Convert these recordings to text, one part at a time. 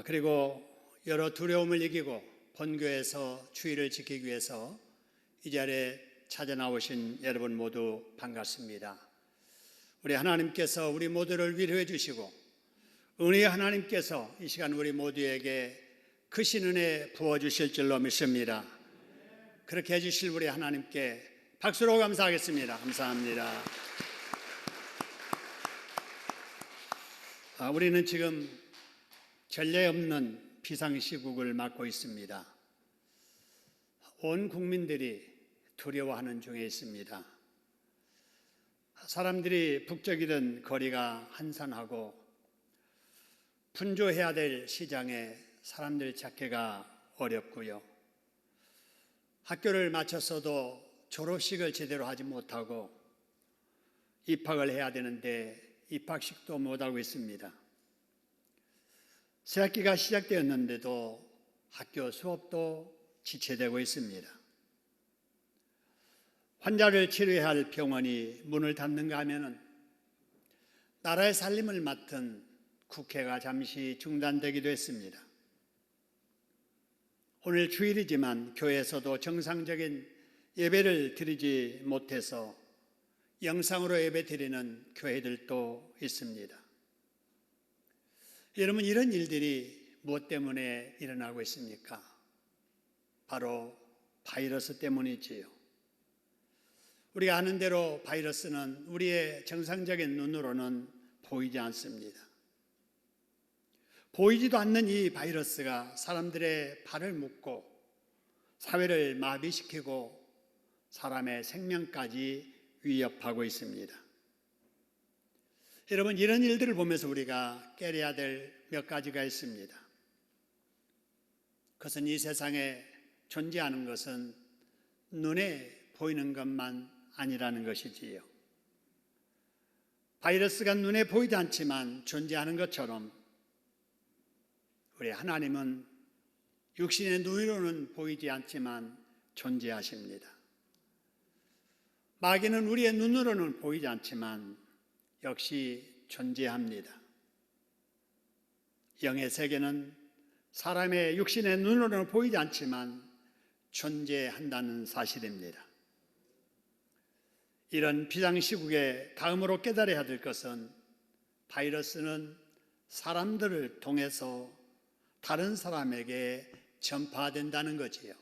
그리고 여러 두려움을 이기고 본교에서 주의를 지키기 위해서 이 자리에 찾아 나오신 여러분 모두 반갑습니다. 우리 하나님께서 우리 모두를 위로해 주시고 은혜의 하나님께서 이 시간 우리 모두에게 크신 은혜 부어주실 줄로 믿습니다. 그렇게 해주실 우리 하나님께 박수로 감사하겠습니다. 감사합니다. 우리는 지금 전례 없는 비상시국을 맞고 있습니다. 온 국민들이 두려워하는 중에 있습니다. 사람들이 북적이던 거리가 한산하고 분주해야 될 시장에 사람들 찾기가 어렵고요. 학교를 마쳤어도 졸업식을 제대로 하지 못하고 입학을 해야 되는데 입학식도 못하고 있습니다. 새학기가 시작되었는데도 학교 수업도 지체되고 있습니다. 환자를 치료해야 할 병원이 문을 닫는가 하면은 나라의 살림을 맡은 국회가 잠시 중단되기도 했습니다. 오늘 주일이지만 교회에서도 정상적인 예배를 드리지 못해서 영상으로 예배 드리는 교회들도 있습니다. 여러분, 이런 일들이 무엇 때문에 일어나고 있습니까? 바로 바이러스 때문이지요. 우리가 아는 대로 바이러스는 우리의 정상적인 눈으로는 보이지 않습니다. 보이지도 않는 이 바이러스가 사람들의 발을 묶고 사회를 마비시키고 사람의 생명까지 위협하고 있습니다. 여러분, 이런 일들을 보면서 우리가 깨려야 될 몇 가지가 있습니다. 그것은 이 세상에 존재하는 것은 눈에 보이는 것만 아니라는 것이지요. 바이러스가 눈에 보이지 않지만 존재하는 것처럼 우리 하나님은 육신의 눈으로는 보이지 않지만 존재하십니다. 마귀는 우리의 눈으로는 보이지 않지만 역시 존재합니다. 영의 세계는 사람의 육신의 눈으로는 보이지 않지만 존재한다는 사실입니다. 이런 비상시국에 다음으로 깨달아야 될 것은 바이러스는 사람들을 통해서 다른 사람에게 전파된다는 거지요.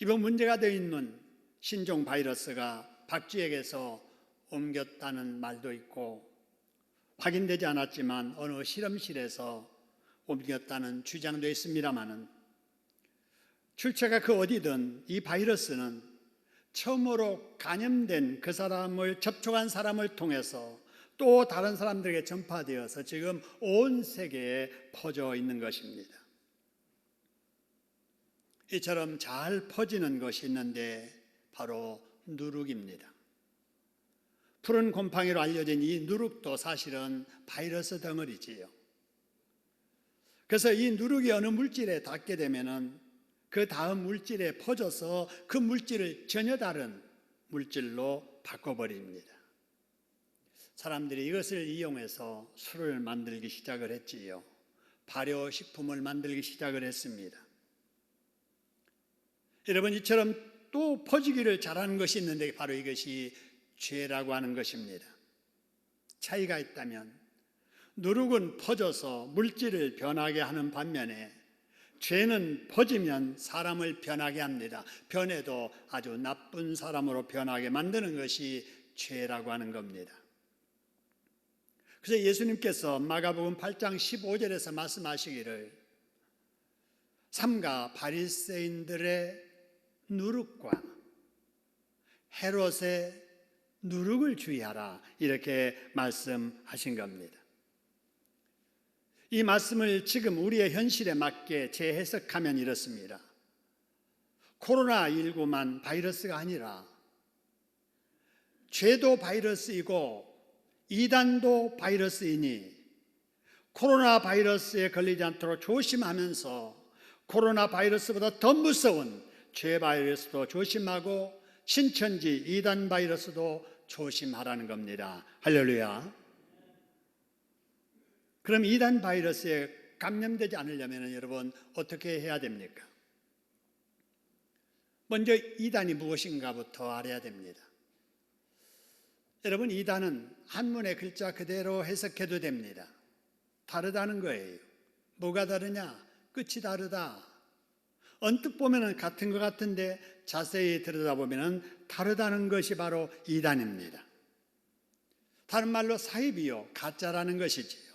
이번 문제가 되어 있는 신종 바이러스가 박쥐에게서 옮겼다는 말도 있고 확인되지 않았지만 어느 실험실에서 옮겼다는 주장도 있습니다마는 출처가 그 어디든 이 바이러스는 처음으로 감염된 그 사람을 접촉한 사람을 통해서 또 다른 사람들에게 전파되어서 지금 온 세계에 퍼져 있는 것입니다. 이처럼 잘 퍼지는 것이 있는데 바로 누룩입니다. 푸른 곰팡이로 알려진 이 누룩도 사실은 바이러스 덩어리지요. 그래서 이 누룩이 어느 물질에 닿게 되면은 그 다음 물질에 퍼져서 그 물질을 전혀 다른 물질로 바꿔버립니다. 사람들이 이것을 이용해서 술을 만들기 시작을 했지요. 발효식품을 만들기 시작을 했습니다. 여러분, 이처럼 또 퍼지기를 잘하는 것이 있는데 바로 이것이 죄라고 하는 것입니다. 차이가 있다면 누룩은 퍼져서 물질을 변하게 하는 반면에 죄는 퍼지면 사람을 변하게 합니다. 변해도 아주 나쁜 사람으로 변하게 만드는 것이 죄라고 하는 겁니다. 그래서 예수님께서 마가복음 8장 15절에서 말씀하시기를 삼가 바리새인들의 누룩과 헤롯의 누룩을 주의하라, 이렇게 말씀하신 겁니다. 이 말씀을 지금 우리의 현실에 맞게 재해석하면 이렇습니다. 코로나19만 바이러스가 아니라 죄도 바이러스이고 이단도 바이러스이니 코로나 바이러스에 걸리지 않도록 조심하면서 코로나 바이러스보다 더 무서운 죄 바이러스도 조심하고 신천지 이단 바이러스도 조심하라는 겁니다. 할렐루야. 그럼 이단 바이러스에 감염되지 않으려면 여러분 어떻게 해야 됩니까? 먼저 이단이 무엇인가부터 알아야 됩니다. 여러분, 이단은 한문의 글자 그대로 해석해도 됩니다. 다르다는 거예요. 뭐가 다르냐? 끝이 다르다. 언뜻 보면 같은 것 같은데 자세히 들여다보면 다르다는 것이 바로 이단입니다. 다른 말로 사입이요, 가짜라는 것이지요.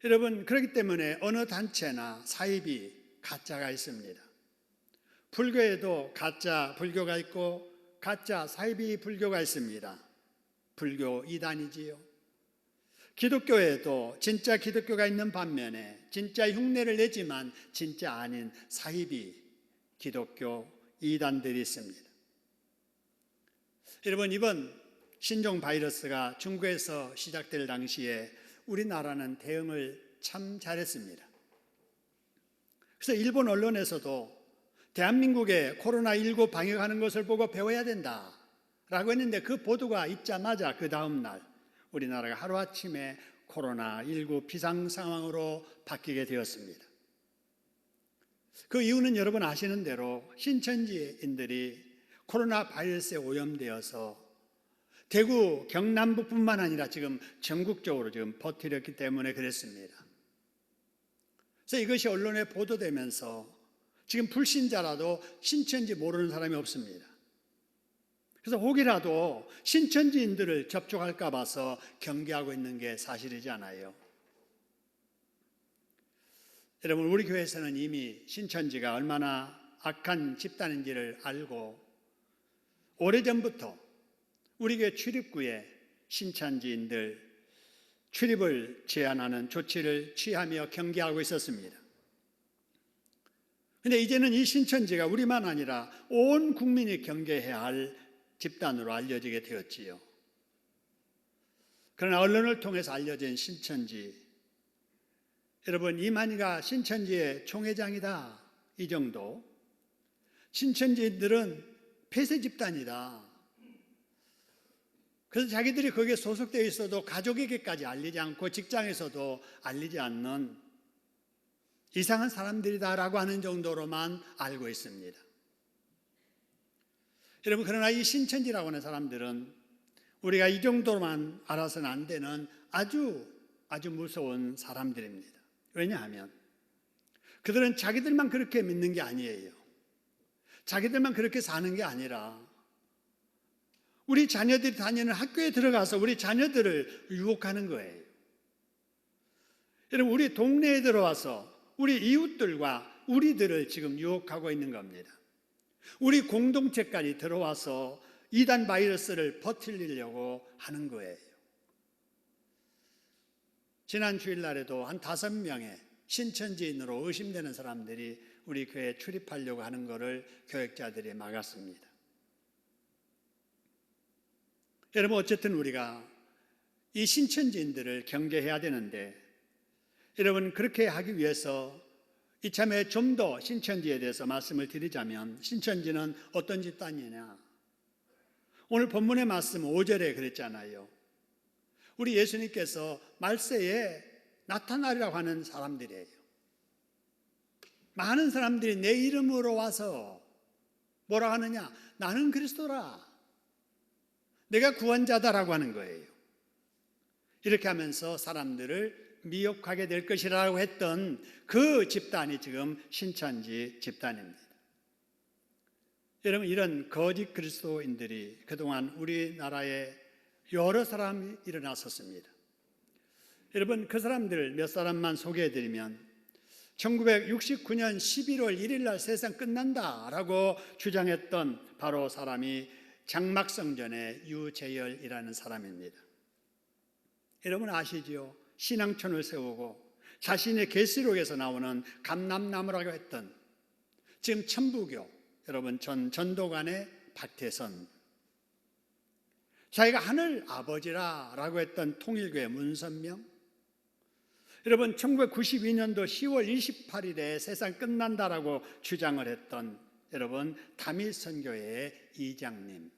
여러분, 그렇기 때문에 어느 단체나 사입이 가짜가 있습니다. 불교에도 가짜 불교가 있고 가짜 사이비 불교가 있습니다. 불교 이단이지요. 기독교에도 진짜 기독교가 있는 반면에 진짜 흉내를 내지만 진짜 아닌 사이비 기독교 이단들이 있습니다. 여러분, 이번 신종 바이러스가 중국에서 시작될 당시에 우리나라는 대응을 참 잘했습니다. 그래서 일본 언론에서도 대한민국의 코로나19 방역하는 것을 보고 배워야 된다라고 했는데 그 보도가 있자마자 그 다음 날 우리나라가 하루아침에 코로나19 비상 상황으로 바뀌게 되었습니다. 그 이유는 여러분 아시는 대로 신천지인들이 코로나 바이러스에 오염되어서 대구 경남북뿐만 아니라 지금 전국적으로 지금 퍼뜨렸기 때문에 그랬습니다. 그래서 이것이 언론에 보도되면서 지금 불신자라도 신천지 모르는 사람이 없습니다. 그래서 혹이라도 신천지인들을 접촉할까 봐서 경계하고 있는 게 사실이지 않아요. 여러분, 우리 교회에서는 이미 신천지가 얼마나 악한 집단인지를 알고 오래전부터 우리 교회 출입구에 신천지인들 출입을 제한하는 조치를 취하며 경계하고 있었습니다. 그런데 이제는 이 신천지가 우리만 아니라 온 국민이 경계해야 할 집단으로 알려지게 되었지요. 그러나 언론을 통해서 알려진 신천지, 여러분, 이만희가 신천지의 총회장이다, 이 정도. 신천지들은 폐쇄 집단이다. 그래서 자기들이 거기에 소속되어 있어도 가족에게까지 알리지 않고 직장에서도 알리지 않는 이상한 사람들이다라고 하는 정도로만 알고 있습니다. 여러분, 그러나 이 신천지라고 하는 사람들은 우리가 이 정도로만 알아서는 안 되는 아주 무서운 사람들입니다. 왜냐하면 그들은 자기들만 그렇게 믿는 게 아니에요. 자기들만 그렇게 사는 게 아니라 우리 자녀들이 다니는 학교에 들어가서 우리 자녀들을 유혹하는 거예요. 여러분, 우리 동네에 들어와서 우리 이웃들과 우리들을 지금 유혹하고 있는 겁니다. 우리 공동체까지 들어와서 이단 바이러스를 퍼뜨리려고 하는 거예요. 지난 주일날에도 한 5명의 신천지인으로 의심되는 사람들이 우리 교회에 출입하려고 하는 것을 교역자들이 막았습니다. 여러분, 어쨌든 우리가 이 신천지인들을 경계해야 되는데, 여러분, 그렇게 하기 위해서 이참에 좀 더 신천지에 대해서 말씀을 드리자면, 신천지는 어떤 집단이냐? 오늘 본문의 말씀 5절에 그랬잖아요. 우리 예수님께서 말세에 나타나리라고 하는 사람들이에요. 많은 사람들이 내 이름으로 와서 뭐라 하느냐? 나는 그리스도라, 내가 구원자다라고 하는 거예요. 이렇게 하면서 사람들을 미혹하게 될 것이라고 했던 그 집단이 지금 신천지 집단입니다. 여러분, 이런 거짓 그리스도인들이 그동안 우리나라에 여러 사람이 일어났었습니다. 여러분, 그 사람들 몇 사람만 소개해드리면 1969년 11월 1일 날 세상 끝난다라고 주장했던 바로 사람이 장막성전의 유재열이라는 사람입니다. 여러분 아시죠? 신앙촌을 세우고 자신의 계시록에서 나오는 감람나무라고 했던, 지금 천부교 여러분 전도관의 박태선, 자기가 하늘 아버지라고 했던 통일교의 문선명, 여러분 1992년도 10월 28일에 세상 끝난다라고 주장을 했던 여러분 다미선교회의 이장님,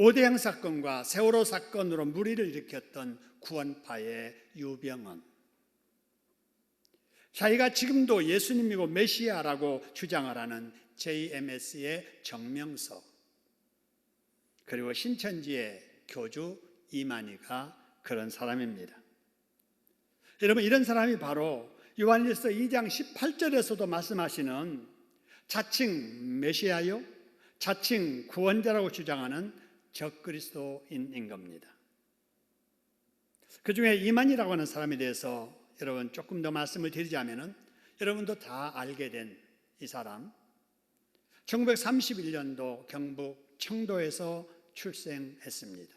오대양 사건과 세월호 사건으로 물의를 일으켰던 구원파의 유병헌, 자기가 지금도 예수님이고 메시아라고 주장을 하는 JMS의 정명석, 그리고 신천지의 교주 이만희가 그런 사람입니다. 여러분, 이런 사람이 바로 요한일서 2장 18절에서도 말씀하시는 자칭 메시아요, 자칭 구원자라고 주장하는 적그리스도인인 겁니다. 그 중에 이만희라고 하는 사람에 대해서 여러분 조금 더 말씀을 드리자면은, 여러분도 다 알게 된 이 사람, 1931년도 경북 청도에서 출생했습니다.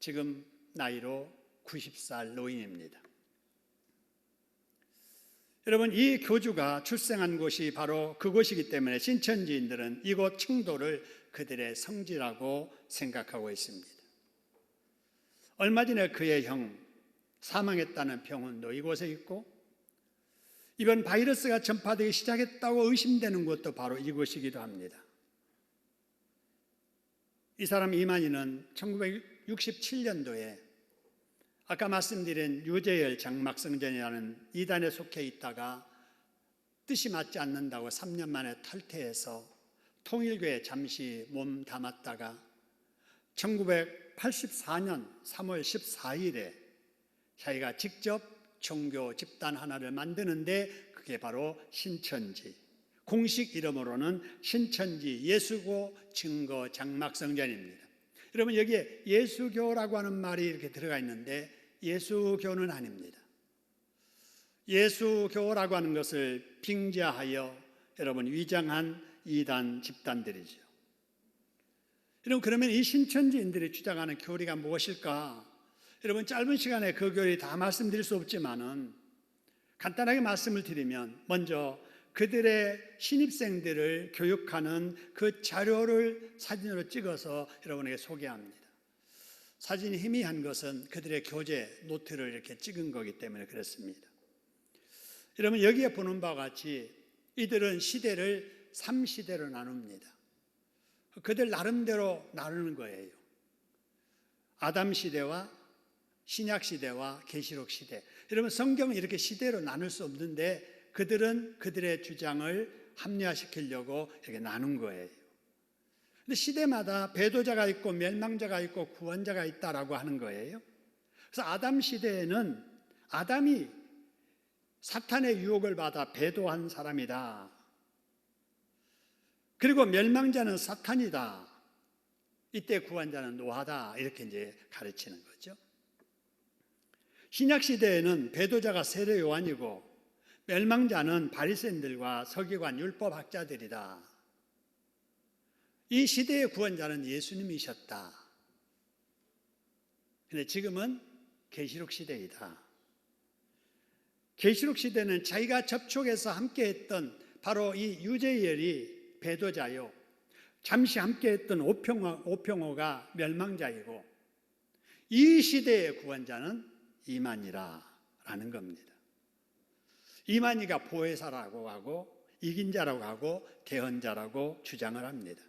지금 나이로 90살 노인입니다. 여러분, 이 교주가 출생한 곳이 바로 그곳이기 때문에 신천지인들은 이곳 청도를 그들의 성지라고 생각하고 있습니다. 얼마 전에 그의 형 사망했다는 병원도 이곳에 있고, 이번 바이러스가 전파되기 시작했다고 의심되는 곳도 바로 이곳이기도 합니다. 이 사람 이만희는 1967년도에 아까 말씀드린 유재열 장막성전이라는 이단에 속해 있다가 뜻이 맞지 않는다고 3년 만에 탈퇴해서 통일교에 잠시 몸 담았다가 1984년 3월 14일에 자기가 직접 종교 집단 하나를 만드는데, 그게 바로 신천지, 공식 이름으로는 신천지 예수교 증거 장막성전입니다. 여러분, 여기에 예수교라고 하는 말이 이렇게 들어가 있는데 예수교는 아닙니다. 예수교라고 하는 것을 빙자하여 여러분 위장한 이단 집단들이죠. 여러분, 그러면 이 신천지인들이 주장하는 교리가 무엇일까? 여러분, 짧은 시간에 그 교리 다 말씀드릴 수 없지만은 간단하게 말씀을 드리면, 먼저 그들의 신입생들을 교육하는 그 자료를 사진으로 찍어서 여러분에게 소개합니다. 사진이 희미한 것은 그들의 교재 노트를 이렇게 찍은 거기 때문에 그렇습니다. 여러분, 여기에 보는 바와 같이 이들은 시대를 3시대로 나눕니다. 그들 나름대로 나누는 거예요. 아담 시대와 신약 시대와 계시록 시대. 여러분, 성경은 이렇게 시대로 나눌 수 없는데 그들은 그들의 주장을 합리화시키려고 이렇게 나눈 거예요. 근데 시대마다 배도자가 있고 멸망자가 있고 구원자가 있다라고 하는 거예요. 그래서 아담 시대에는 아담이 사탄의 유혹을 받아 배도한 사람이다. 그리고 멸망자는 사탄이다. 이때 구원자는 노아다. 이렇게 이제 가르치는 거죠. 신약 시대에는 배도자가 세례 요한이고 멸망자는 바리새인들과 서기관 율법학자들이다. 이 시대의 구원자는 예수님이셨다. 그런데 지금은 계시록 시대이다. 계시록 시대는 자기가 접촉해서 함께했던 바로 이 유재열이 배도자요, 잠시 함께했던 오평호가 멸망자이고, 이 시대의 구원자는 이만희라는 겁니다. 이만희가 보혜사라고 하고 이긴 자라고 하고 대언자라고 주장을 합니다.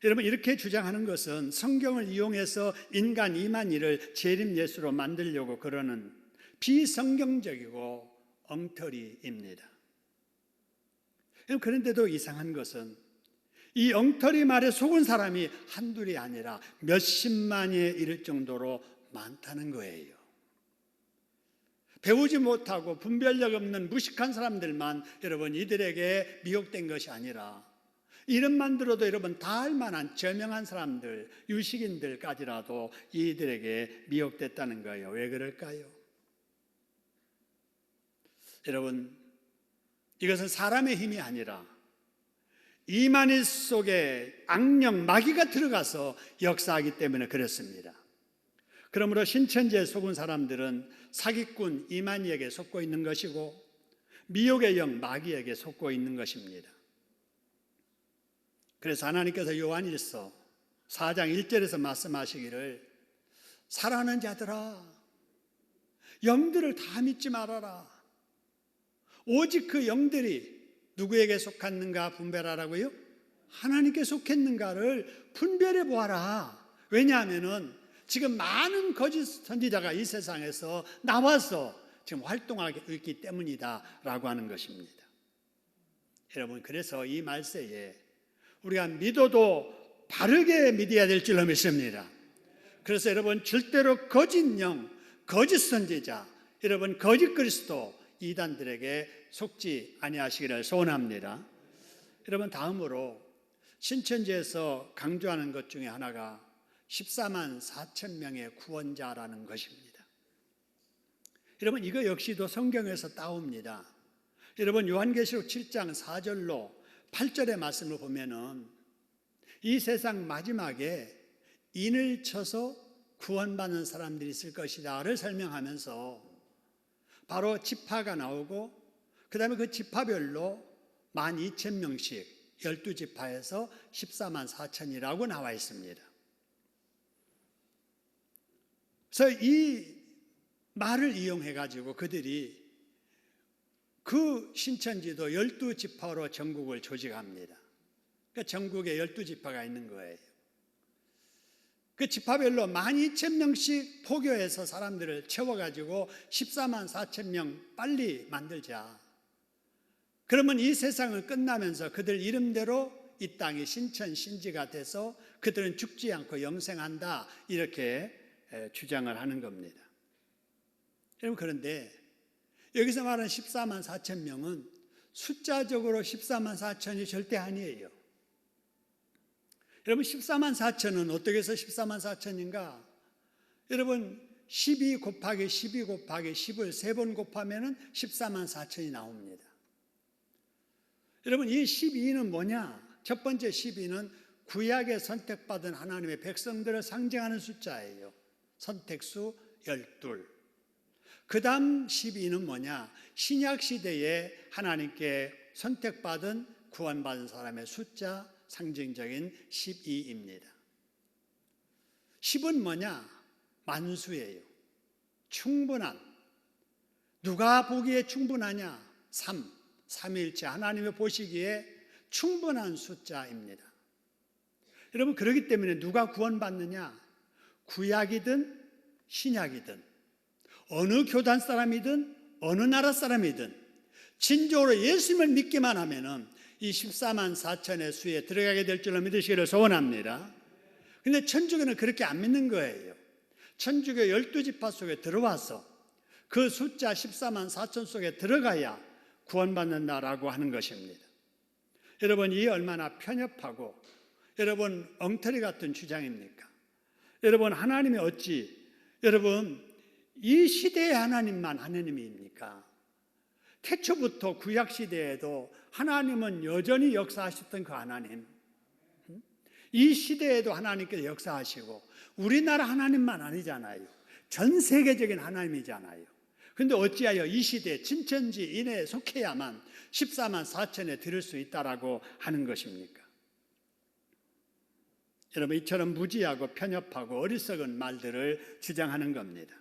여러분, 이렇게 주장하는 것은 성경을 이용해서 인간 이만희를 재림 예수로 만들려고 그러는 비성경적이고 엉터리입니다. 그런데도 이상한 것은 이 엉터리 말에 속은 사람이 한둘이 아니라 몇십만에 이를 정도로 많다는 거예요. 배우지 못하고 분별력 없는 무식한 사람들만 여러분 이들에게 미혹된 것이 아니라, 이름만 들어도 여러분 다 알만한 저명한 사람들, 유식인들까지라도 이들에게 미혹됐다는 거예요. 왜 그럴까요? 여러분, 이것은 사람의 힘이 아니라 이만희 속에 악령, 마귀가 들어가서 역사하기 때문에 그렇습니다. 그러므로 신천지에 속은 사람들은 사기꾼 이만희에게 속고 있는 것이고 미혹의 영 마귀에게 속고 있는 것입니다. 그래서 하나님께서 요한일서 4장 1절에서 말씀하시기를, 사랑하는 자들아, 영들을 다 믿지 말아라. 오직 그 영들이 누구에게 속았는가 분별하라고요? 하나님께 속했는가를 분별해 보아라. 왜냐하면은 지금 많은 거짓 선지자가 이 세상에서 나와서 지금 활동하고 있기 때문이다 라고 하는 것입니다. 여러분, 그래서 이 말세에 우리가 믿어도 바르게 믿어야 될 줄로 믿습니다. 그래서 여러분, 절대로 거짓 영, 거짓 선지자, 여러분 거짓 그리스도 이단들에게 속지 아니하시기를 소원합니다. 여러분, 다음으로 신천지에서 강조하는 것 중에 하나가 14만 4천 명의 구원자라는 것입니다. 여러분, 이거 역시도 성경에서 따옵니다. 여러분, 요한계시록 7장 4절로 8절의 말씀을 보면은 이 세상 마지막에 인을 쳐서 구원받는 사람들이 있을 것이다를 설명하면서 바로 지파가 나오고 그 다음에 그 지파별로 12,000명씩 12지파에서 14만 4천이라고 나와 있습니다. 그래서 이 말을 이용해 가지고 그들이 그 신천지도 12지파로 전국을 조직합니다. 그러니까 전국에 12지파가 있는 거예요. 그 지파별로 12,000명씩 포교해서 사람들을 채워가지고 14만 4천 명 빨리 만들자. 그러면 이 세상을 끝나면서 그들 이름대로 이 땅이 신천 신지가 돼서 그들은 죽지 않고 영생한다, 이렇게 주장을 하는 겁니다. 여러분, 그런데 여기서 말하는 14만 4천 명은 숫자적으로 14만 4천이 절대 아니에요. 여러분, 14만 4천은 어떻게 해서 14만 4천인가? 여러분, 12 곱하기 12 곱하기 10을 3번 곱하면 14만 4천이 나옵니다. 여러분, 이 12는 뭐냐? 첫 번째 12는 구약에 선택받은 하나님의 백성들을 상징하는 숫자예요. 선택수 12. 그 다음 12는 뭐냐? 신약시대에 하나님께 선택받은 구원받은 사람의 숫자, 상징적인 12입니다. 10은 뭐냐? 만수예요. 충분한. 누가 보기에 충분하냐? 3일째 하나님의 보시기에 충분한 숫자입니다. 여러분, 그렇기 때문에 누가 구원받느냐? 구약이든 신약이든 어느 교단 사람이든 어느 나라 사람이든 진정으로 예수님을 믿기만 하면은 이 14만 4천의 수에 들어가게 될 줄로 믿으시기를 소원합니다. 그런데 천주교는 그렇게 안 믿는 거예요. 천주교 12지파 속에 들어와서 그 숫자 14만 4천 속에 들어가야 구원받는다라고 하는 것입니다. 여러분, 이 얼마나 편협하고 여러분 엉터리 같은 주장입니까? 여러분, 하나님이 어찌 여러분 이 시대의 하나님만 하나님입니까? 태초부터 구약시대에도 하나님은 여전히 역사하셨던 그 하나님, 이 시대에도 하나님께서 역사하시고 우리나라 하나님만 아니잖아요. 전 세계적인 하나님이잖아요. 그런데 어찌하여 이 시대에 진천지 인에 속해야만 14만 4천에 들을 수 있다라고 하는 것입니까? 여러분, 이처럼 무지하고 편협하고 어리석은 말들을 주장하는 겁니다.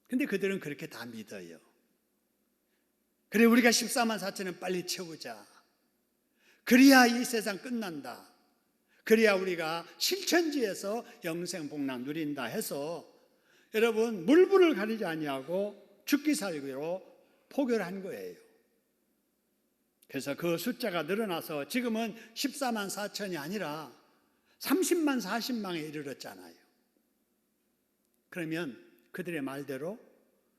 그런데 그들은 그렇게 다 믿어요. 그래, 우리가 14만 4천은 빨리 채우자. 그래야 이 세상 끝난다. 그래야 우리가 실천지에서 영생 복락 누린다 해서 여러분 물불을 가리지 아니하고 죽기 살기로 포교를 한 거예요. 그래서 그 숫자가 늘어나서 지금은 14만 4천이 아니라 30만 40만에 이르렀잖아요. 그러면 그들의 말대로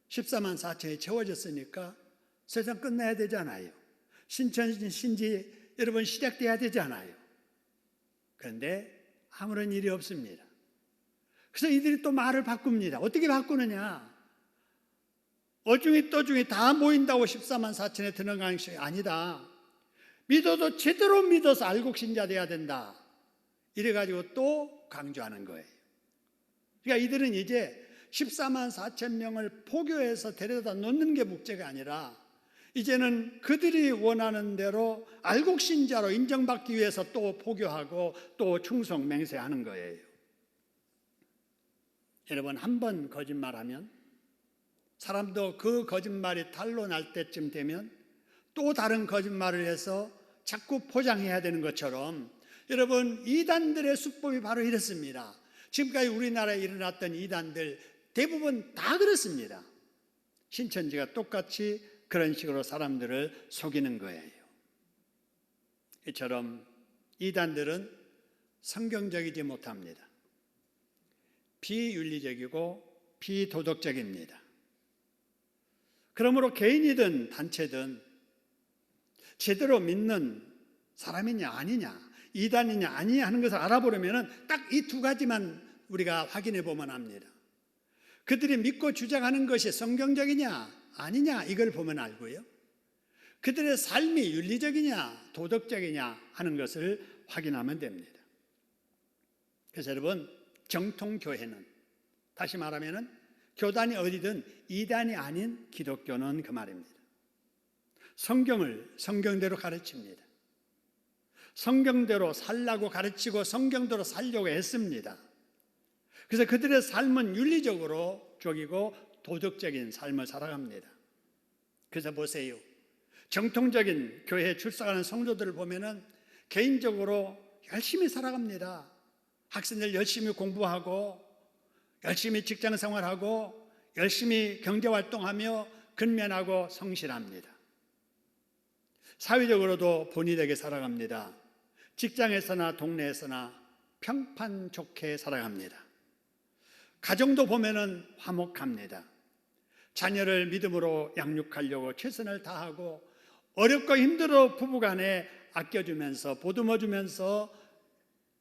14만 4천이 채워졌으니까 세상 끝나야 되잖아요. 신천 신지 여러분 시작돼야 되잖아요. 그런데 아무런 일이 없습니다. 그래서 이들이 또 말을 바꿉니다. 어떻게 바꾸느냐? 어중이 떠중이 다 모인다고 14만 4천에 들어가는 것이 아니다. 믿어도 제대로 믿어서 알곡 신자 돼야 된다. 이래가지고 또 강조하는 거예요. 그러니까 이들은 이제 14만 4천 명을 포교해서 데려다 놓는 게 목적이 아니라 이제는 그들이 원하는 대로 알곡 신자로 인정받기 위해서 또 포교하고 또 충성 맹세하는 거예요. 여러분, 한 번 거짓말하면 사람도 그 거짓말이 탄로 날 때쯤 되면 또 다른 거짓말을 해서 자꾸 포장해야 되는 것처럼 여러분, 이단들의 수법이 바로 이렇습니다. 지금까지 우리나라에 일어났던 이단들 대부분 다 그렇습니다. 신천지가 똑같이 그런 식으로 사람들을 속이는 거예요. 이처럼 이단들은 성경적이지 못합니다. 비윤리적이고 비도덕적입니다. 그러므로 개인이든 단체든 제대로 믿는 사람이냐 아니냐, 이단이냐 아니냐 하는 것을 알아보려면 딱 이 두 가지만 우리가 확인해 보면 합니다. 그들이 믿고 주장하는 것이 성경적이냐 아니냐 이걸 보면 알고요, 그들의 삶이 윤리적이냐 도덕적이냐 하는 것을 확인하면 됩니다. 그래서 여러분, 정통교회는, 다시 말하면 교단이 어디든 이단이 아닌 기독교는 그 말입니다. 성경을 성경대로 가르칩니다. 성경대로 살라고 가르치고 성경대로 살려고 했습니다. 그래서 그들의 삶은 윤리적으로 쪽이고 도덕적인 삶을 살아갑니다. 그래서 보세요, 정통적인 교회에 출석하는 성도들을 보면은 개인적으로 열심히 살아갑니다. 학생들 열심히 공부하고 열심히 직장 생활하고 열심히 경제활동하며 근면하고 성실합니다. 사회적으로도 본의되게 살아갑니다. 직장에서나 동네에서나 평판 좋게 살아갑니다. 가정도 보면은 화목합니다. 자녀를 믿음으로 양육하려고 최선을 다하고 어렵고 힘들어 부부간에 아껴주면서 보듬어주면서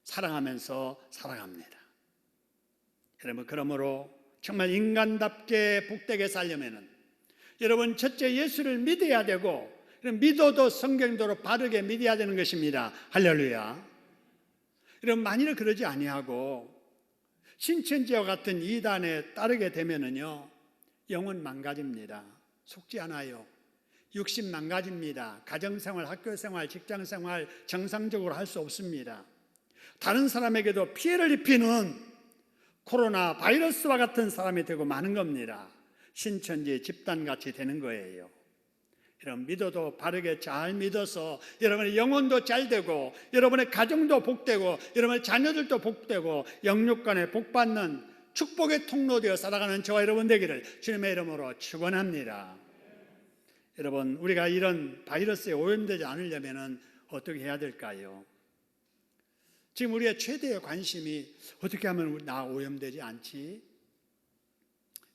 사랑하면서 살아갑니다. 여러분, 그러므로 정말 인간답게 복되게 살려면은 여러분, 첫째 예수를 믿어야 되고, 믿어도 성경대로 바르게 믿어야 되는 것입니다. 할렐루야. 여러분, 만일 그러지 아니하고 신천지와 같은 이단에 따르게 되면은요, 영혼 망가집니다. 속지 않아요. 육신 망가집니다. 가정생활, 학교생활, 직장생활 정상적으로 할 수 없습니다. 다른 사람에게도 피해를 입히는 코로나 바이러스와 같은 사람이 되고 마는 겁니다. 신천지 집단같이 되는 거예요. 여러분, 믿어도 바르게 잘 믿어서 여러분의 영혼도 잘 되고 여러분의 가정도 복되고 여러분의 자녀들도 복되고 영육간에 복받는 축복의 통로되어 살아가는 저와 여러분 되기를 주님의 이름으로 축원합니다. 여러분, 우리가 이런 바이러스에 오염되지 않으려면 어떻게 해야 될까요? 지금 우리의 최대의 관심이 어떻게 하면 나 오염되지 않지?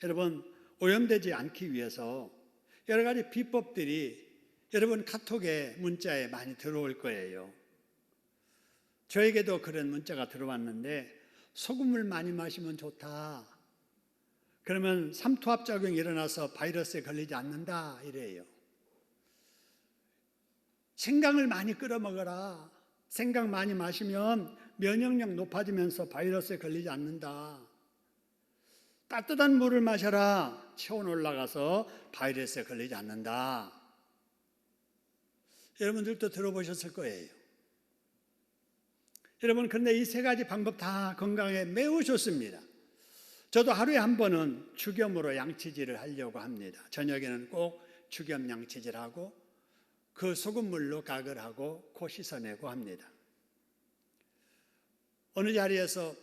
여러분, 오염되지 않기 위해서 여러 가지 비법들이 여러분 카톡에 문자에 많이 들어올 거예요. 저에게도 그런 문자가 들어왔는데, 소금을 많이 마시면 좋다. 그러면 삼투압작용이 일어나서 바이러스에 걸리지 않는다 이래요. 생강을 많이 끓여 먹어라. 생강 많이 마시면 면역력 높아지면서 바이러스에 걸리지 않는다. 따뜻한 물을 마셔라. 체온 올라가서 바이러스에 걸리지 않는다. 여러분들도 들어보셨을 거예요. 여러분, 그런데 이 세 가지 방법 다 건강에 매우 좋습니다. 저도 하루에 한 번은 죽염으로 양치질을 하려고 합니다. 저녁에는 꼭 죽염 양치질하고 그 소금물로 가글하고 코 씻어내고 합니다. 어느 자리에서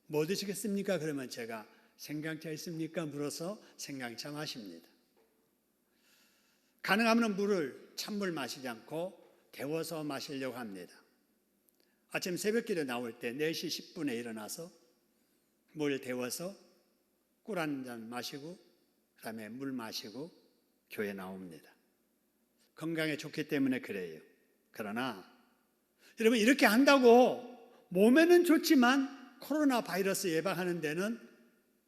뭐 드시겠습니까? 그러면 제가 생강차 있습니까? 물어서 생강차 마십니다. 가능하면 물을 찬물 마시지 않고 데워서 마시려고 합니다. 아침 새벽길에 나올 때 4시 10분에 일어나서 물 데워서 꿀 한 잔 마시고 그 다음에 물 마시고 교회 나옵니다. 건강에 좋기 때문에 그래요. 그러나 여러분, 이렇게 한다고 몸에는 좋지만 코로나 바이러스 예방하는 데는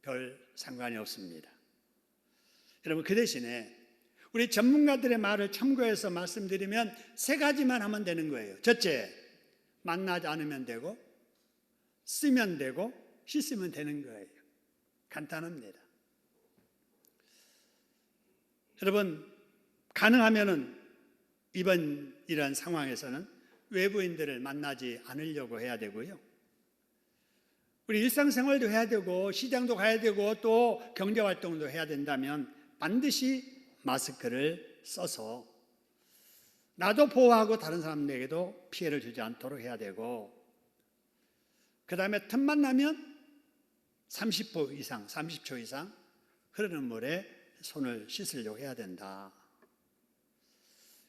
별 상관이 없습니다. 여러분, 그 대신에 우리 전문가들의 말을 참고해서 말씀드리면 3가지만 하면 되는 거예요. 첫째, 만나지 않으면 되고, 쓰면 되고, 씻으면 되는 거예요. 간단합니다. 여러분, 가능하면은 이번 이런 상황에서는 외부인들을 만나지 않으려고 해야 되고요. 우리 일상생활도 해야 되고 시장도 가야 되고 또 경제활동도 해야 된다면 반드시 마스크를 써서 나도 보호하고 다른 사람에게도 피해를 주지 않도록 해야 되고, 그 다음에 틈만 나면 30초 이상 흐르는 물에 손을 씻으려고 해야 된다.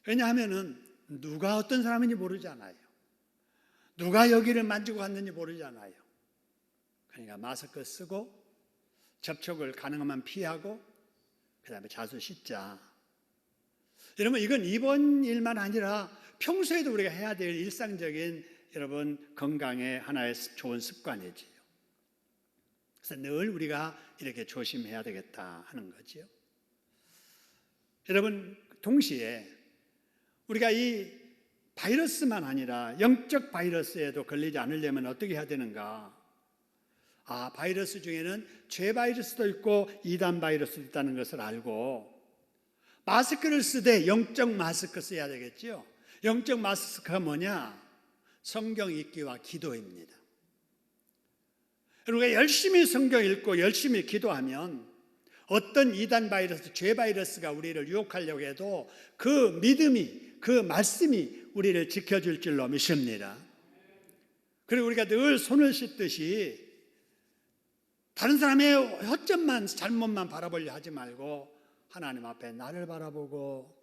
왜냐하면은 누가 어떤 사람인지 모르잖아요. 누가 여기를 만지고 갔는지 모르잖아요. 그러니까 마스크 쓰고 접촉을 가능하면 피하고 그 다음에 자주 씻자. 여러분, 이건 이번 일만 아니라 평소에도 우리가 해야 될 일상적인 여러분 건강의 하나의 좋은 습관이지요. 그래서 늘 우리가 이렇게 조심해야 되겠다 하는 거지요. 여러분, 동시에 우리가 이 바이러스만 아니라 영적 바이러스에도 걸리지 않으려면 어떻게 해야 되는가? 바이러스 중에는 죄 바이러스도 있고 이단 바이러스도 있다는 것을 알고 마스크를 쓰되 영적 마스크 써야 되겠죠. 영적 마스크가 뭐냐? 성경 읽기와 기도입니다. 우리가 열심히 성경 읽고 열심히 기도하면 어떤 이단 바이러스, 죄 바이러스가 우리를 유혹하려고 해도 그 믿음이, 그 말씀이 우리를 지켜줄 줄로 믿습니다. 그리고 우리가 늘 손을 씻듯이 다른 사람의 허점만, 잘못만 바라보려 하지 말고 하나님 앞에 나를 바라보고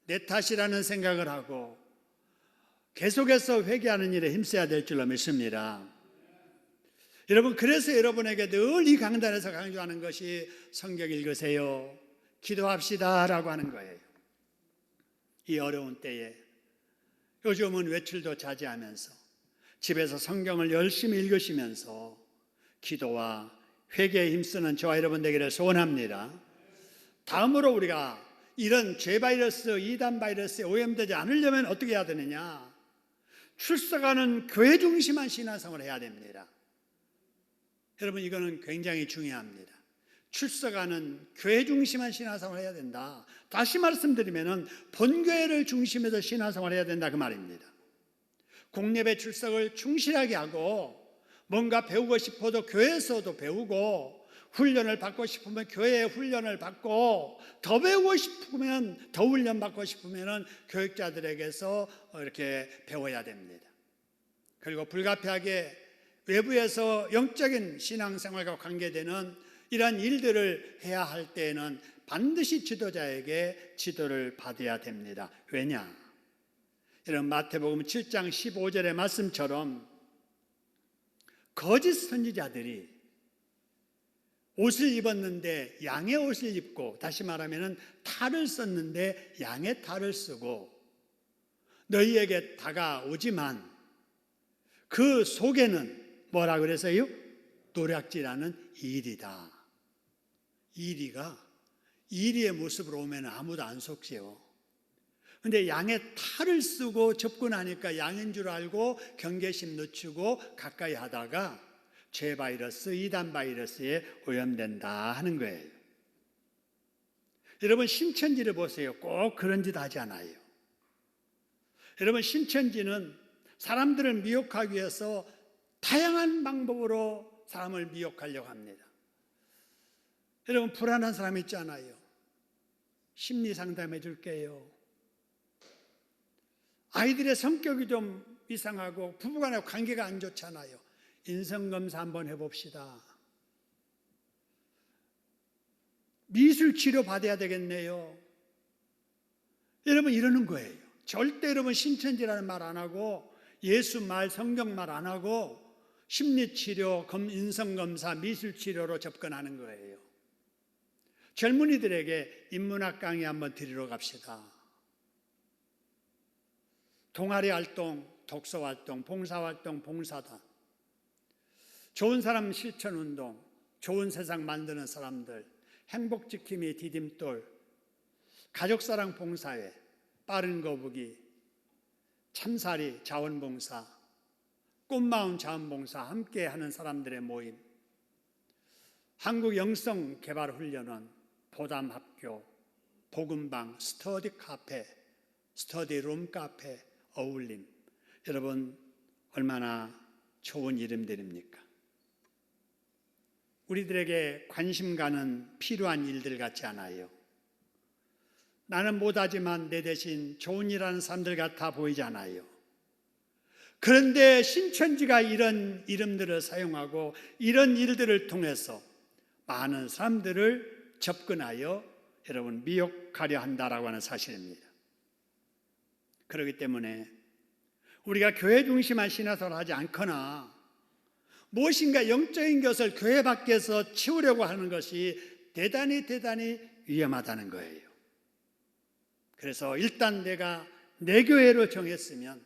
내 탓이라는 생각을 하고 계속해서 회개하는 일에 힘써야 될 줄로 믿습니다. 여러분, 그래서 여러분에게 늘 이 강단에서 강조하는 것이 성경 읽으세요, 기도합시다 라고 하는 거예요. 이 어려운 때에 요즘은 외출도 자제하면서 집에서 성경을 열심히 읽으시면서 기도와 회개에 힘쓰는 저와 여러분 되기를 소원합니다. 다음으로 우리가 이런 죄 바이러스, 이단 바이러스에 오염되지 않으려면 어떻게 해야 되느냐? 출석하는 교회 중심한 신앙생활을 해야 됩니다. 여러분, 이거는 굉장히 중요합니다. 출석하는 교회 중심한 신앙생활을 해야 된다. 다시 말씀드리면 본교회를 중심해서 신앙생활을 해야 된다 그 말입니다. 공예배 출석을 충실하게 하고 뭔가 배우고 싶어도 교회에서도 배우고 훈련을 받고 싶으면 교회에 훈련을 받고 더 배우고 싶으면 더 훈련 받고 싶으면 교육자들에게서 이렇게 배워야 됩니다. 그리고 불가피하게 외부에서 영적인 신앙생활과 관계되는 이러한 일들을 해야 할 때에는 반드시 지도자에게 지도를 받아야 됩니다. 왜냐? 이런 마태복음 7장 15절의 말씀처럼 거짓 선지자들이 옷을 입었는데 양의 옷을 입고, 다시 말하면 탈을 썼는데 양의 탈을 쓰고 너희에게 다가오지만 그 속에는 뭐라 그래서요? 노략질하는 이리다. 이리의 모습으로 오면 아무도 안 속지요. 근데 양의 탈을 쓰고 접근하니까 양인 줄 알고 경계심 늦추고 가까이 하다가 죄 바이러스, 이단 바이러스에 오염된다 하는 거예요. 여러분, 신천지를 보세요. 꼭 그런 짓 하지 않아요. 여러분, 신천지는 사람들을 미혹하기 위해서 다양한 방법으로 사람을 미혹하려고 합니다. 여러분, 불안한 사람 있잖아요. 심리 상담해 줄게요. 아이들의 성격이 좀 이상하고 부부간의 관계가 안 좋잖아요. 인성검사 한번 해봅시다. 미술치료 받아야 되겠네요. 여러분, 이러는 거예요. 절대 여러분 신천지라는 말 안 하고 예수 말, 성경 말 안 하고 심리치료, 인성검사, 미술치료로 접근하는 거예요. 젊은이들에게 인문학 강의 한번 드리러 갑시다. 동아리 활동, 독서 활동, 봉사 활동, 봉사단, 좋은 사람 실천 운동, 좋은 세상 만드는 사람들, 행복지킴이 디딤돌, 가족사랑 봉사회, 빠른 거북이, 참사리 자원봉사, 꽃마음 자원봉사 함께 하는 사람들의 모임, 한국 영성개발훈련원, 보담학교, 복음방, 스터디 카페, 스터디룸 카페, 어울림. 여러분, 얼마나 좋은 이름들입니까? 우리들에게 관심 가는 필요한 일들 같지 않아요? 나는 못하지만 내 대신 좋은 일하는 사람들 같아 보이지 않아요. 그런데 신천지가 이런 이름들을 사용하고 이런 일들을 통해서 많은 사람들을 접근하여 여러분 미혹하려 한다라고 하는 사실입니다. 그렇기 때문에 우리가 교회 중심한 신앙생활을 하지 않거나 무엇인가 영적인 것을 교회 밖에서 치우려고 하는 것이 대단히 위험하다는 거예요. 그래서 일단 내가 내 교회로 정했으면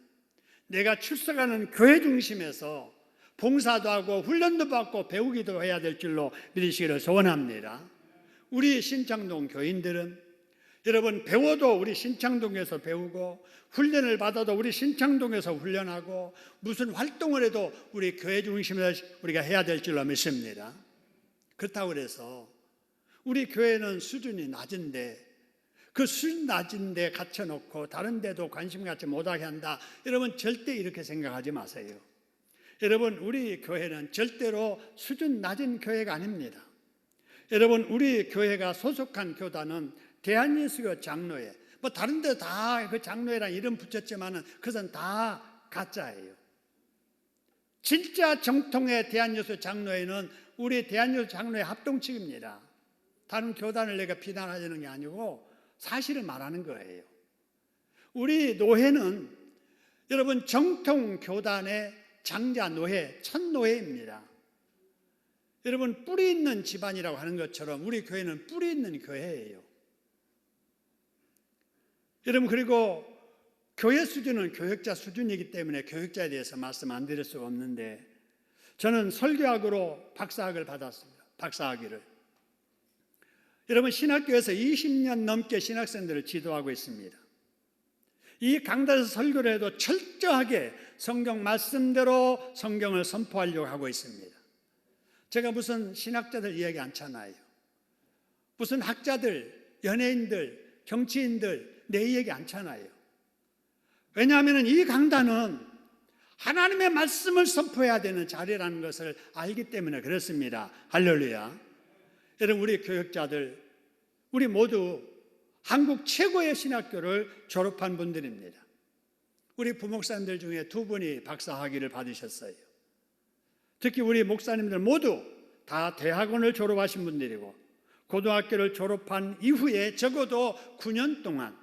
내가 출석하는 교회 중심에서 봉사도 하고 훈련도 받고 배우기도 해야 될 줄로 믿으시기를 소원합니다. 우리 신창동 교인들은 여러분 배워도 우리 신창동에서 배우고 훈련을 받아도 우리 신창동에서 훈련하고 무슨 활동을 해도 우리 교회 중심에서 우리가 해야 될 줄로 믿습니다. 그렇다고 해서 우리 교회는 수준이 낮은데 그 수준 낮은 데 갇혀놓고 다른 데도 관심 갖지 못하게 한다. 여러분 절대 이렇게 생각하지 마세요. 여러분 우리 교회는 절대로 수준 낮은 교회가 아닙니다. 여러분 우리 교회가 소속한 교단은 대한예수교 장로회, 뭐 다른 데 다 그 장로회라는 이름 붙였지만은 그것은 다 가짜예요. 진짜 정통의 대한예수 장로회는 우리 대한예수 장로회 합동측입니다. 다른 교단을 내가 비난하려는 게 아니고 사실을 말하는 거예요. 우리 노회는 여러분 정통 교단의 장자 노회, 첫 노회입니다. 여러분 뿌리 있는 집안이라고 하는 것처럼 우리 교회는 뿌리 있는 교회예요. 여러분 그리고 교회 수준은 교역자 수준이기 때문에 교역자에 대해서 말씀 안 드릴 수가 없는데 저는 설교학으로 박사학을 받았습니다. 박사학위를. 여러분 신학교에서 20년 넘게 신학생들을 지도하고 있습니다. 이 강단에서 설교를 해도 철저하게 성경 말씀대로 성경을 선포하려고 하고 있습니다. 제가 무슨 신학자들 이야기 않잖아요. 무슨 학자들, 연예인들, 정치인들 내 이야기 않잖아요. 왜냐하면 이 강단은 하나님의 말씀을 선포해야 되는 자리라는 것을 알기 때문에 그렇습니다. 할렐루야. 여러분 우리 교역자들 우리 모두 한국 최고의 신학교를 졸업한 분들입니다. 우리 부목사님들 중에 2분이 박사학위를 받으셨어요. 특히 우리 목사님들 모두 다 대학원을 졸업하신 분들이고 고등학교를 졸업한 이후에 적어도 9년 동안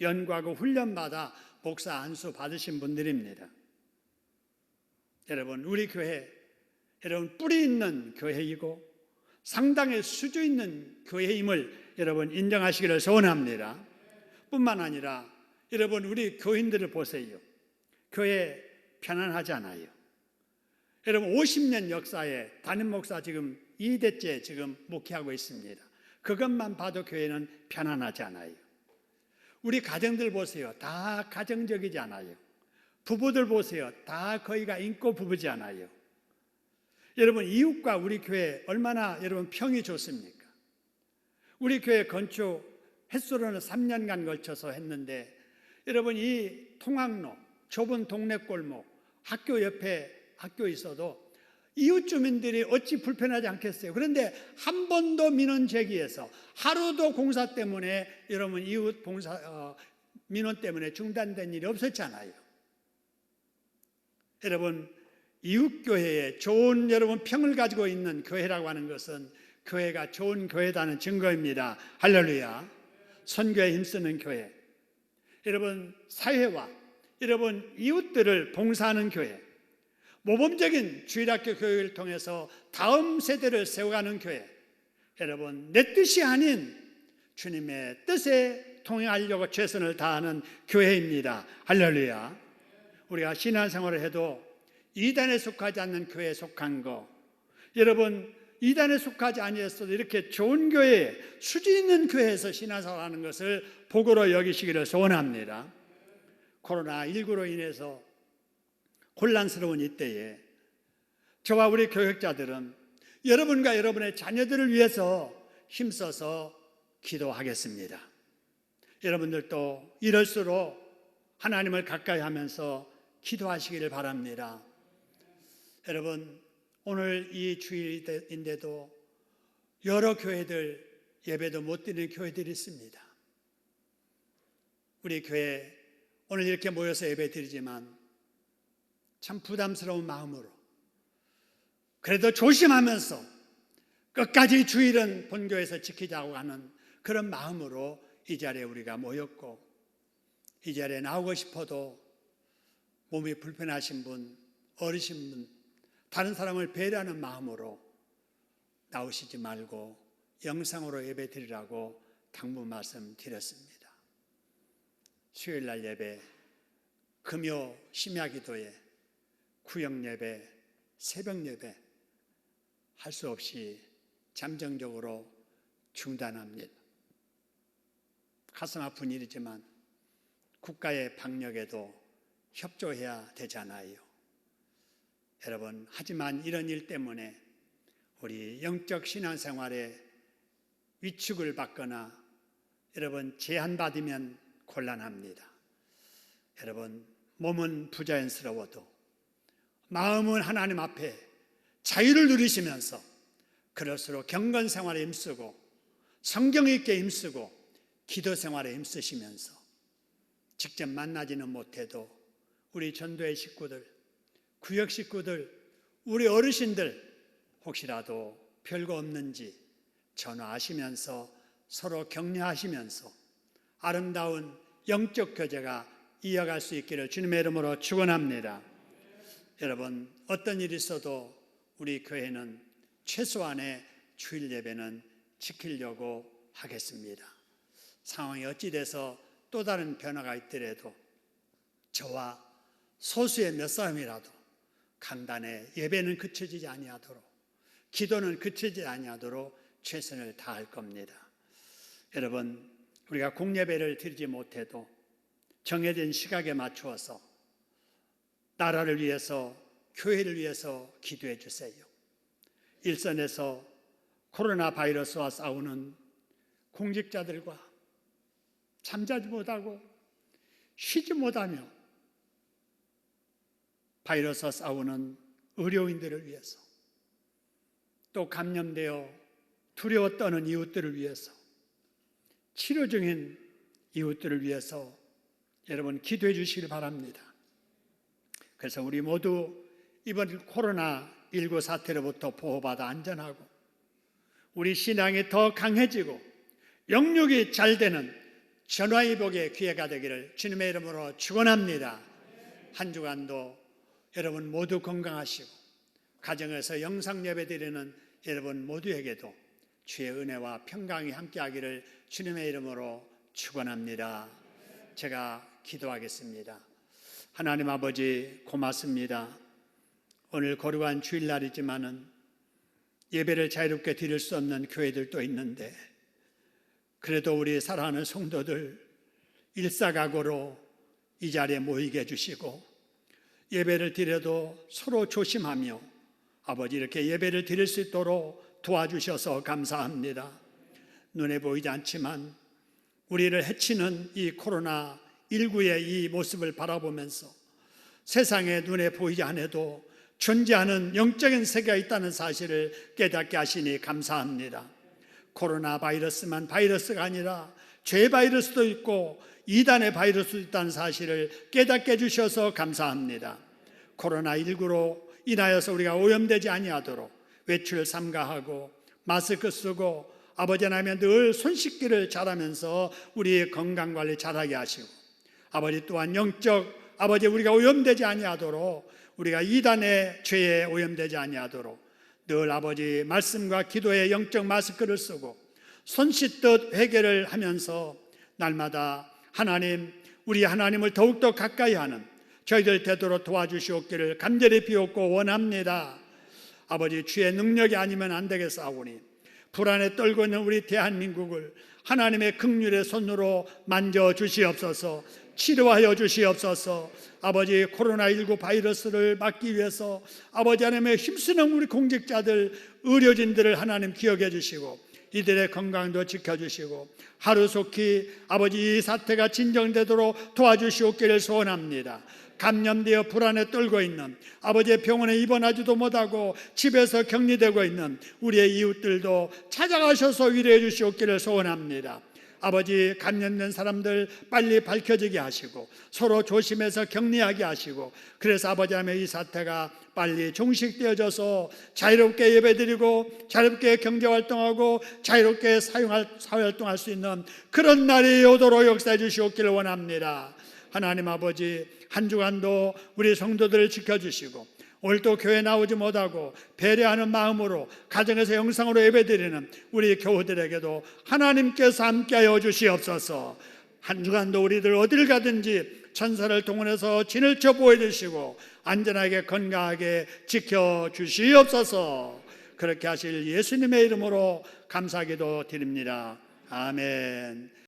연구하고 훈련받아 목사 안수 받으신 분들입니다. 여러분 우리 교회 여러분 뿌리 있는 교회이고 상당히 수주 있는 교회임을 여러분 인정하시기를 소원합니다. 뿐만 아니라 여러분 우리 교인들을 보세요. 교회 편안하지 않아요. 여러분 50년 역사에 담임 목사 지금 2대째 지금 목회하고 있습니다. 그것만 봐도 교회는 편안하지 않아요. 우리 가정들 보세요. 다 가정적이지 않아요. 부부들 보세요. 다 거의가 인고 부부지 않아요. 여러분 이웃과 우리 교회 얼마나 여러분 평이 좋습니까? 우리 교회 건축 햇수로는 3년간 걸쳐서 했는데 여러분 이 통학로 좁은 동네 골목 학교 옆에 학교 있어도 이웃 주민들이 어찌 불편하지 않겠어요? 그런데 한 번도 민원 제기해서 하루도 공사 때문에 여러분 이웃 봉사 민원 때문에 중단된 일이 없었잖아요. 여러분 이웃교회에 좋은 여러분 평을 가지고 있는 교회라고 하는 것은 교회가 좋은 교회다는 증거입니다. 할렐루야. 선교에 힘쓰는 교회. 여러분 사회와 여러분 이웃들을 봉사하는 교회. 모범적인 주일학교 교육을 통해서 다음 세대를 세워가는 교회. 여러분 내 뜻이 아닌 주님의 뜻에 통행하려고 최선을 다하는 교회입니다. 할렐루야. 우리가 신앙생활을 해도 이단에 속하지 않는 교회에 속한 거 여러분 이단에 속하지 아니었어도 이렇게 좋은 교회 수준 있는 교회에서 신앙생활하는 것을 복으로 여기시기를 소원합니다. 코로나19로 인해서 혼란스러운 이때에 저와 우리 교역자들은 여러분과 여러분의 자녀들을 위해서 힘써서 기도하겠습니다. 여러분들도 이럴수록 하나님을 가까이 하면서 기도하시기를 바랍니다. 여러분 오늘 이 주일인데도 여러 교회들 예배도 못 드리는 교회들이 있습니다. 우리 교회 오늘 이렇게 모여서 예배 드리지만 참 부담스러운 마음으로, 그래도 조심하면서 끝까지 주일은 본교에서 지키자고 하는 그런 마음으로 이 자리에 우리가 모였고, 이 자리에 나오고 싶어도 몸이 불편하신 분, 어르신 분, 다른 사람을 배려하는 마음으로 나오시지 말고 영상으로 예배 드리라고 당부 말씀 드렸습니다. 수요일날 예배, 금요 심야기도에, 구역예배, 새벽예배 할 수 없이 잠정적으로 중단합니다. 가슴 아픈 일이지만 국가의 방역에도 협조해야 되잖아요. 여러분, 하지만 이런 일 때문에 우리 영적 신앙생활에 위축을 받거나 여러분 제한받으면 곤란합니다. 여러분, 몸은 부자연스러워도 마음은 하나님 앞에 자유를 누리시면서 그럴수록 경건 생활에 힘쓰고 성경 읽기에 힘쓰고 기도 생활에 힘쓰시면서 직접 만나지는 못해도 우리 전도의 식구들, 구역 식구들, 우리 어르신들 혹시라도 별거 없는지 전화하시면서 서로 격려하시면서 아름다운 영적 교제가 이어갈 수 있기를 주님의 이름으로 축원합니다. 여러분, 어떤 일이 있어도 우리 교회는 최소한의 주일 예배는 지키려고 하겠습니다. 상황이 어찌 돼서 또 다른 변화가 있더라도 저와 소수의 몇 사람이라도 강단에 예배는 그쳐지지 아니하도록, 기도는 그쳐지지 아니하도록 최선을 다할 겁니다. 여러분, 우리가 공예배를 드리지 못해도 정해진 시각에 맞추어서 나라를 위해서, 교회를 위해서 기도해 주세요. 일선에서 코로나 바이러스와 싸우는 공직자들과 잠자지 못하고 쉬지 못하며 바이러스와 싸우는 의료인들을 위해서, 또 감염되어 두려워 떠는 이웃들을 위해서, 치료 중인 이웃들을 위해서 여러분 기도해 주시길 바랍니다. 그래서 우리 모두 이번 코로나19 사태로부터 보호받아 안전하고 우리 신앙이 더 강해지고 영육이 잘 되는 전화위복의 기회가 되기를 주님의 이름으로 축원합니다. 한 주간도 여러분 모두 건강하시고 가정에서 영상 예배 드리는 여러분 모두에게도 주의 은혜와 평강이 함께하기를 주님의 이름으로 축원합니다. 제가 기도하겠습니다. 하나님 아버지, 고맙습니다. 오늘 거룩한 주일날이지만은 예배를 자유롭게 드릴 수 없는 교회들도 있는데, 그래도 우리 사랑하는 성도들 일사각오로 이 자리에 모이게 해주시고, 예배를 드려도 서로 조심하며 아버지 이렇게 예배를 드릴 수 있도록 도와주셔서 감사합니다. 눈에 보이지 않지만 우리를 해치는 이 코로나19의 이 모습을 바라보면서 세상에 눈에 보이지 않아도 존재하는 영적인 세계가 있다는 사실을 깨닫게 하시니 감사합니다. 코로나 바이러스만 바이러스가 아니라 죄 바이러스도 있고 이단의 바이러스도 있다는 사실을 깨닫게 해주셔서 감사합니다. 코로나19로 인하여서 우리가 오염되지 아니하도록 외출 삼가하고 마스크 쓰고 아버지 하나님 늘 손 씻기를 잘하면서 우리의 건강관리 잘하게 하시고, 아버지 또한 영적 아버지 우리가 오염되지 아니하도록, 우리가 이단의 죄에 오염되지 아니하도록 늘 아버지 말씀과 기도의 영적 마스크를 쓰고 손 씻듯 회개를 하면서 날마다 하나님, 우리 하나님을 더욱더 가까이 하는 저희들 되도록 도와주시옵기를 간절히 비옵고 원합니다. 아버지, 주의 능력이 아니면 안 되겠사오니 불안에 떨고 있는 우리 대한민국을 하나님의 긍휼의 손으로 만져주시옵소서, 치료하여 주시옵소서. 아버지, 코로나19 바이러스를 막기 위해서 아버지 하나님의 힘쓰는 우리 공직자들, 의료진들을 하나님 기억해 주시고 이들의 건강도 지켜주시고 하루속히 아버지 이 사태가 진정되도록 도와주시옵기를 소원합니다. 감염되어 불안에 떨고 있는 아버지의 병원에 입원하지도 못하고 집에서 격리되고 있는 우리의 이웃들도 찾아가셔서 위로해 주시옵기를 소원합니다. 아버지 감염된 사람들 빨리 밝혀지게 하시고 서로 조심해서 격리하게 하시고 그래서 아버지 하나님 이 사태가 빨리 종식되어져서 자유롭게 예배드리고 자유롭게 경제활동하고 자유롭게 사회활동할 수 있는 그런 날이 오도록 역사해 주시옵기를 원합니다. 하나님 아버지 한 주간도 우리 성도들을 지켜주시고 오늘도 교회 나오지 못하고 배려하는 마음으로 가정에서 영상으로 예배드리는 우리 교우들에게도 하나님께서 함께하여 주시옵소서. 한 주간도 우리들 어딜 가든지 천사를 동원해서 진을 쳐 보여주시고 안전하게 건강하게 지켜주시옵소서. 그렇게 하실 예수님의 이름으로 감사기도 드립니다. 아멘.